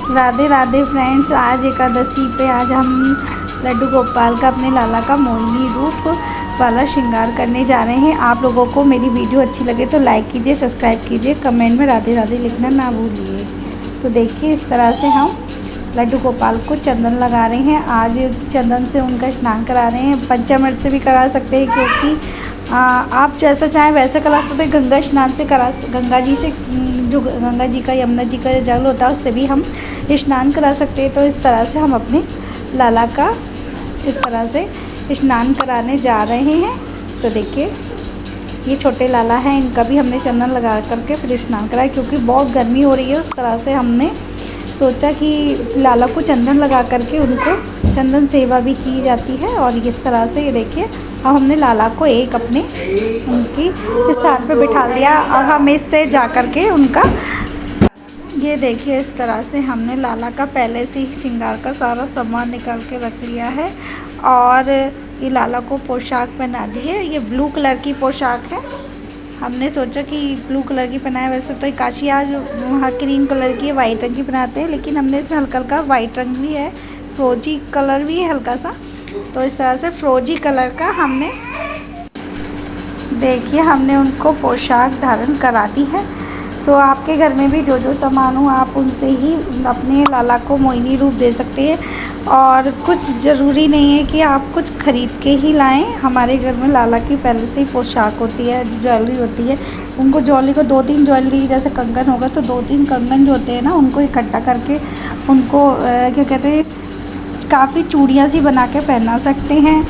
Radhe Radhe friends, आज एकादशी पे आज हम लड्डू गोपाल का अपने लाला का मोहिनी रूप वाला श्रृंगार करने जा रहे हैं। आप लोगों को मेरी वीडियो अच्छी लगे तो लाइक कीजिए, सब्सक्राइब कीजिए, कमेंट में राधे राधे लिखना ना भूलिए। तो देखिए इस तरह से हम लड्डू गोपाल को चंदन लगा रहे हैं। आज चंदन से उनका स्नान करा रहे हैं। पंचामृत से भी करा सकते हैं, क्योंकि आप जैसा चाहें वैसा करा सकते हैं। गंगा स्नान से गंगा जी से, जो गंगा जी का यमुना जी का जल होता है उससे भी हम स्नान करा सकते हैं। तो इस तरह से हम अपने लाला का इस तरह से स्नान कराने जा रहे हैं। तो देखिए ये छोटे लाला हैं, इनका भी हमने चंदन लगा करके फिर स्नान कराया, क्योंकि बहुत गर्मी हो रही है। उस तरह से हमने सोचा कि लाला को चंदन लगा करके उनको चंदन सेवा भी की जाती है। और इस तरह से ये देखिए अब हमने लाला को एक अपने उनकी स्थान पर बिठा दिया। और हम इससे जा कर के उनका ये देखिए इस तरह से हमने लाला का पहले से ही श्रृंगार का सारा सामान निकाल के रख लिया है। और ये लाला को पोशाक पहना दी है। ये ब्लू कलर की पोशाक है। हमने सोचा कि ब्लू कलर की पहनाए, वैसे तो काशी आज वहाँ क्रीम कलर की वाइट रंग की पहनाते हैं, लेकिन हमने इसमें हल्का हल्का वाइट रंग भी है, फ्रोजी कलर भी है हल्का सा। तो इस तरह से फ्रोजी कलर का हमने देखिए हमने उनको पोशाक धारण करा दी है। तो आपके घर में भी जो जो सामान हो आप उनसे ही अपने लाला को मोहिनी रूप दे सकते हैं। और कुछ ज़रूरी नहीं है कि आप कुछ ख़रीद के ही लाएं। हमारे घर में लाला की पहले से ही पोशाक होती है, ज्वेलरी होती है। उनको ज्वेलरी को 2-3 ज्वेलरी, जैसे कंगन होगा तो 2-3 कंगन जो होते हैं ना, उनको इकट्ठा करके उनको क्या कहते हैं, काफ़ी चूड़ियाँ सी बना के पहना सकते हैं।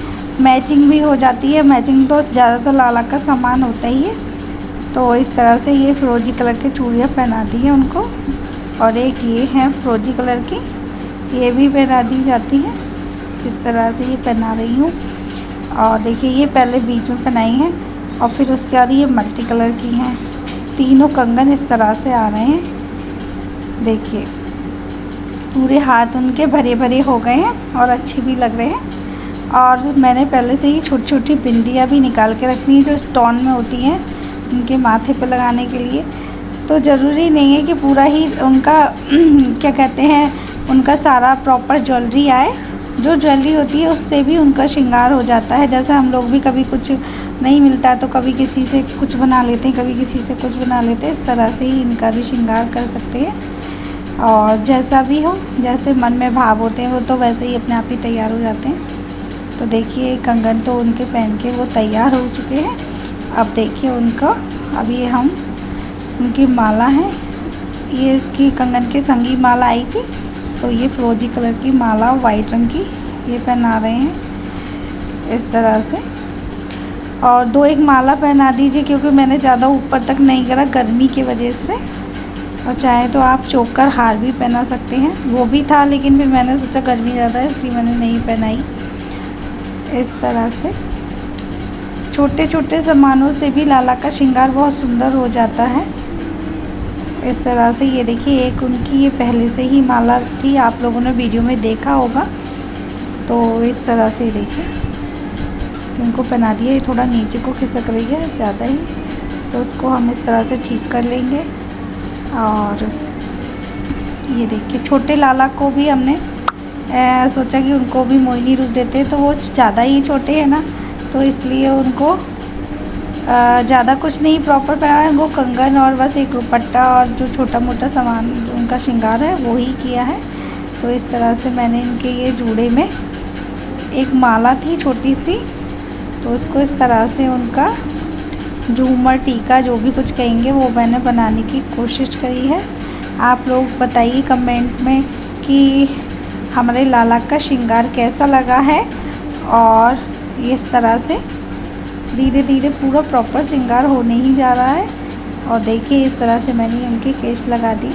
मैचिंग भी हो जाती है। मैचिंग तो ज़्यादातर लाला का सामान होता ही है। तो इस तरह से ये फिरोजी कलर की चूड़ियाँ पहना दी है उनको। और एक ये है फिरोजी कलर की, ये भी पहना दी जाती है। इस तरह से ये पहना रही हूँ। और देखिए ये पहले बीच में पहनाई है और फिर उसके बाद ये मल्टी कलर की हैं। तीनों कंगन इस तरह से आ रहे हैं। देखिए पूरे हाथ उनके भरे भरे हो गए हैं और अच्छे भी लग रहे हैं। और मैंने पहले से ही छोटी छोटी बिंदियाँ भी निकाल के रखनी है, जो स्टोन में होती हैं उनके माथे पे लगाने के लिए। तो ज़रूरी नहीं है कि पूरा ही उनका क्या कहते हैं, उनका सारा प्रॉपर ज्वेलरी आए। जो ज्वेलरी होती है उससे भी उनका श्रृंगार हो जाता है। जैसे हम लोग भी कभी कुछ नहीं मिलता तो कभी किसी से कुछ बना लेते हैं, कभी किसी से कुछ बना लेते हैं। इस तरह से ही इनका भी श्रृंगार कर सकते हैं। और जैसा भी हो, जैसे मन में भाव होते हैं वो तो वैसे ही अपने आप ही तैयार हो जाते हैं। तो देखिए कंगन तो उनके पहन के वो तैयार हो चुके हैं। अब देखिए उनका, अब ये हम उनकी माला है, ये इसकी कंगन के संगी माला आई थी, तो ये फिरोजी कलर की माला वाइट रंग की ये पहना रहे हैं इस तरह से। और 2-1 माला पहना दीजिए, क्योंकि मैंने ज़्यादा ऊपर तक नहीं करा गर्मी की वजह से। और चाहे तो आप चोकर हार भी पहना सकते हैं, वो भी था, लेकिन फिर मैंने सोचा गर्मी ज़्यादा है इसलिए मैंने नहीं पहनाई। इस तरह से छोटे छोटे सामानों से भी लाला का श्रृंगार बहुत सुंदर हो जाता है। इस तरह से ये देखिए एक उनकी ये पहले से ही माला थी, आप लोगों ने वीडियो में देखा होगा। तो इस तरह से देखिए उनको पहना दिया। ये थोड़ा नीचे को खिसक रही है ज़्यादा ही, तो उसको हम इस तरह से ठीक कर लेंगे। और ये देखिए छोटे लाला को भी हमने सोचा कि उनको भी मोहिनी रूप देते हैं, तो वो ज़्यादा ही छोटे हैं ना, तो इसलिए उनको ज़्यादा कुछ नहीं प्रॉपर पहना है। वो कंगन और बस एक दुपट्टा और जो छोटा मोटा सामान जो उनका श्रृंगार है वो ही किया है। तो इस तरह से मैंने इनके ये जूड़े में एक माला थी छोटी सी, तो उसको इस तरह से उनका झूमर टीका जो भी कुछ कहेंगे वो मैंने बनाने की कोशिश करी है। आप लोग बताइए कमेंट में कि हमारे लाला का श्रृंगार कैसा लगा है। और इस तरह से धीरे धीरे पूरा प्रॉपर श्रृंगार होने ही जा रहा है। और देखिए इस तरह से मैंने उनके केश लगा दिए।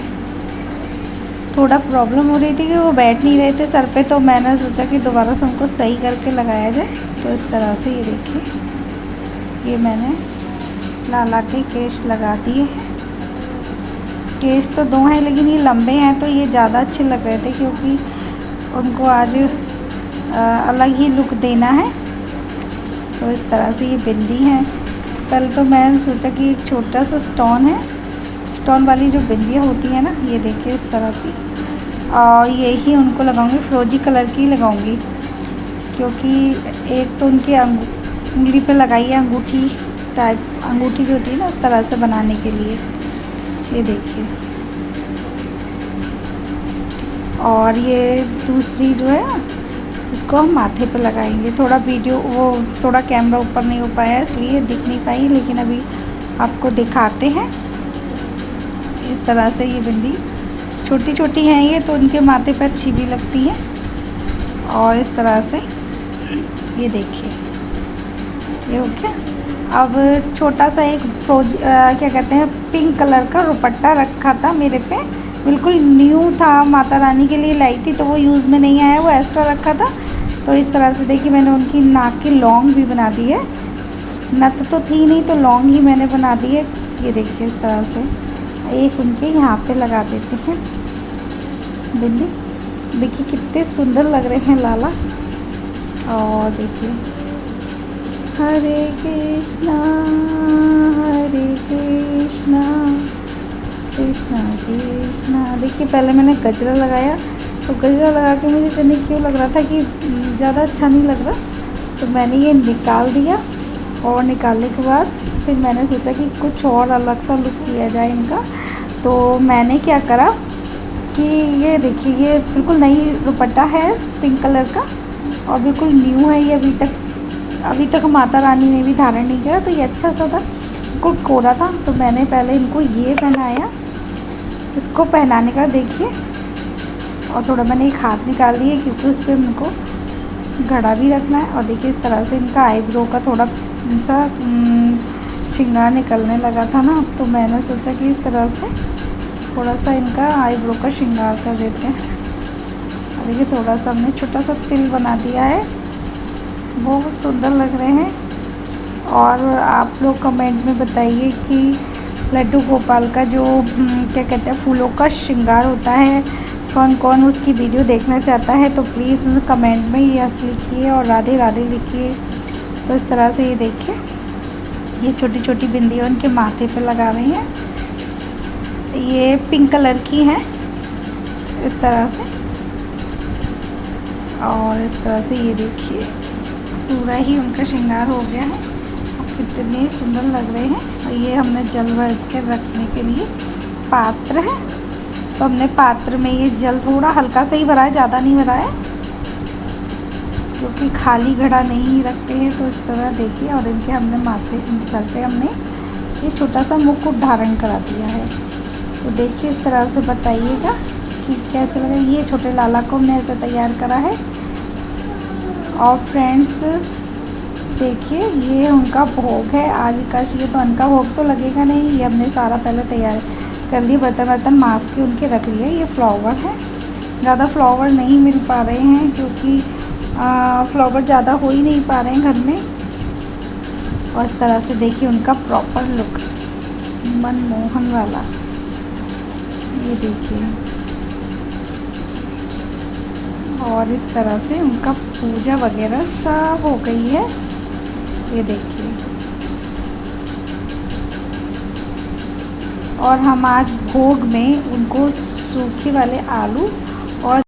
थोड़ा प्रॉब्लम हो रही थी कि वो बैठ नहीं रहे थे सर पे, तो मैंने सोचा कि दोबारा से उनको सही करके लगाया जाए। तो इस तरह से ये देखिए ये मैंने लाला के केश लगा दिए हैं। केश तो 2 हैं, लेकिन ये लंबे हैं तो ये ज़्यादा अच्छे लग रहे थे, क्योंकि उनको आज अलग ही लुक देना है। तो इस तरह से ये बिंदी है। पहले तो मैंने सोचा कि एक छोटा सा स्टोन है, स्टोन वाली जो बिंदियाँ होती हैं ना, ये देखिए इस तरह की। और यही उनको लगाऊंगी, फिरोजी कलर की लगाऊंगी, क्योंकि एक तो उनकी उंगली पे लगाई है अंगूठी टाइप, अंगूठी जो होती है ना उस तरह से बनाने के लिए। ये देखिए। और ये दूसरी जो है इसको हम माथे पे लगाएंगे। थोड़ा वीडियो वो थोड़ा कैमरा ऊपर नहीं हो पाया इसलिए दिख नहीं पाई, लेकिन अभी आपको दिखाते हैं। इस तरह से ये बिंदी छोटी छोटी हैं ये, तो उनके माथे पे अच्छी भी लगती है। और इस तरह से ये देखिए, ये हो गया। अब छोटा सा एक क्या कहते हैं, पिंक कलर का दुपट्टा रखा था मेरे पे, बिल्कुल न्यू था, माता रानी के लिए लाई थी तो वो यूज़ में नहीं आया, वो एक्स्ट्रा रखा था। तो इस तरह से देखिए मैंने उनकी नाक की लौंग भी बना दी है, नथ तो थी नहीं तो लौंग ही मैंने बना दी है। ये देखिए इस तरह से एक उनके यहाँ पे लगा देते हैं बिंदी। देखिए कितने सुंदर लग रहे हैं लाला। और देखिए हरे कृष्णा कृष्णा कृष्णा। देखिए पहले मैंने गजरा लगाया, तो गजरा लगा के मुझे जाने क्यों लग रहा था कि ज़्यादा अच्छा नहीं लग रहा, तो मैंने ये निकाल दिया। और निकालने के बाद फिर मैंने सोचा कि कुछ और अलग सा लुक किया जाए इनका। तो मैंने क्या करा कि ये देखिए, ये बिल्कुल नई दुपट्टा है पिंक कलर का और बिल्कुल न्यू है ये, अभी तक माता रानी ने भी धारण नहीं किया, तो ये अच्छा सा था, बिल्कुल कोरा था। तो मैंने पहले इनको ये पहनाया, इसको पहनाने का देखिए, और थोड़ा मैंने एक हाथ निकाल दिए क्योंकि उस पर इनको घड़ा भी रखना है। और देखिए इस तरह से इनका आईब्रो का थोड़ा सा श्रृंगार निकलने लगा था ना, तो मैंने सोचा कि इस तरह से थोड़ा सा इनका आईब्रो का श्रृंगार कर देते हैं। और देखिए थोड़ा सा हमने छोटा सा तिल बना दिया है, बहुत सुंदर लग रहे हैं। और आप लोग कमेंट में बताइए कि लड्डू गोपाल का जो क्या कहते हैं फूलों का श्रृंगार होता है, कौन कौन उसकी वीडियो देखना चाहता है, तो प्लीज़ कमेंट में यस लिखिए और राधे राधे लिखिए। तो इस तरह से ये देखिए, ये छोटी छोटी बिंदियाँ उनके माथे पे लगा रही हैं, ये पिंक कलर की हैं इस तरह से। और इस तरह से ये देखिए पूरा ही उनका श्रृंगार हो गया है, अब कितने सुंदर लग रहे हैं। और ये हमने जल भर के रखने के लिए पात्र है, तो हमने पात्र में ये जल थोड़ा हल्का सा ही भरा है, ज़्यादा नहीं भरा है, क्योंकि खाली घड़ा नहीं रखते हैं। तो इस तरह देखिए, और इनके हमने माथे सर पे हमने ये छोटा सा मुकुट धारण करा दिया है। तो देखिए इस तरह से बताइएगा कि कैसे लगा। ये छोटे लाला को हमने ऐसे तैयार करा है। और फ्रेंड्स देखिए, ये उनका भोग है आज एकादशी है, तो उनका भोग तो लगेगा नहीं, ये हमने सारा पहले तैयार कर लिए, बर्तन मास के उनके रख लिए। ये फ्लावर है, ज़्यादा फ्लावर नहीं मिल पा रहे हैं क्योंकि फ्लावर ज़्यादा हो ही नहीं पा रहे हैं घर में। और इस तरह से देखिए उनका प्रॉपर लुक मनमोहन वाला, ये देखिए। और इस तरह से उनका पूजा वगैरह सब हो गई है, ये देखिए। और हम आज भोग में उनको सूखे वाले आलू और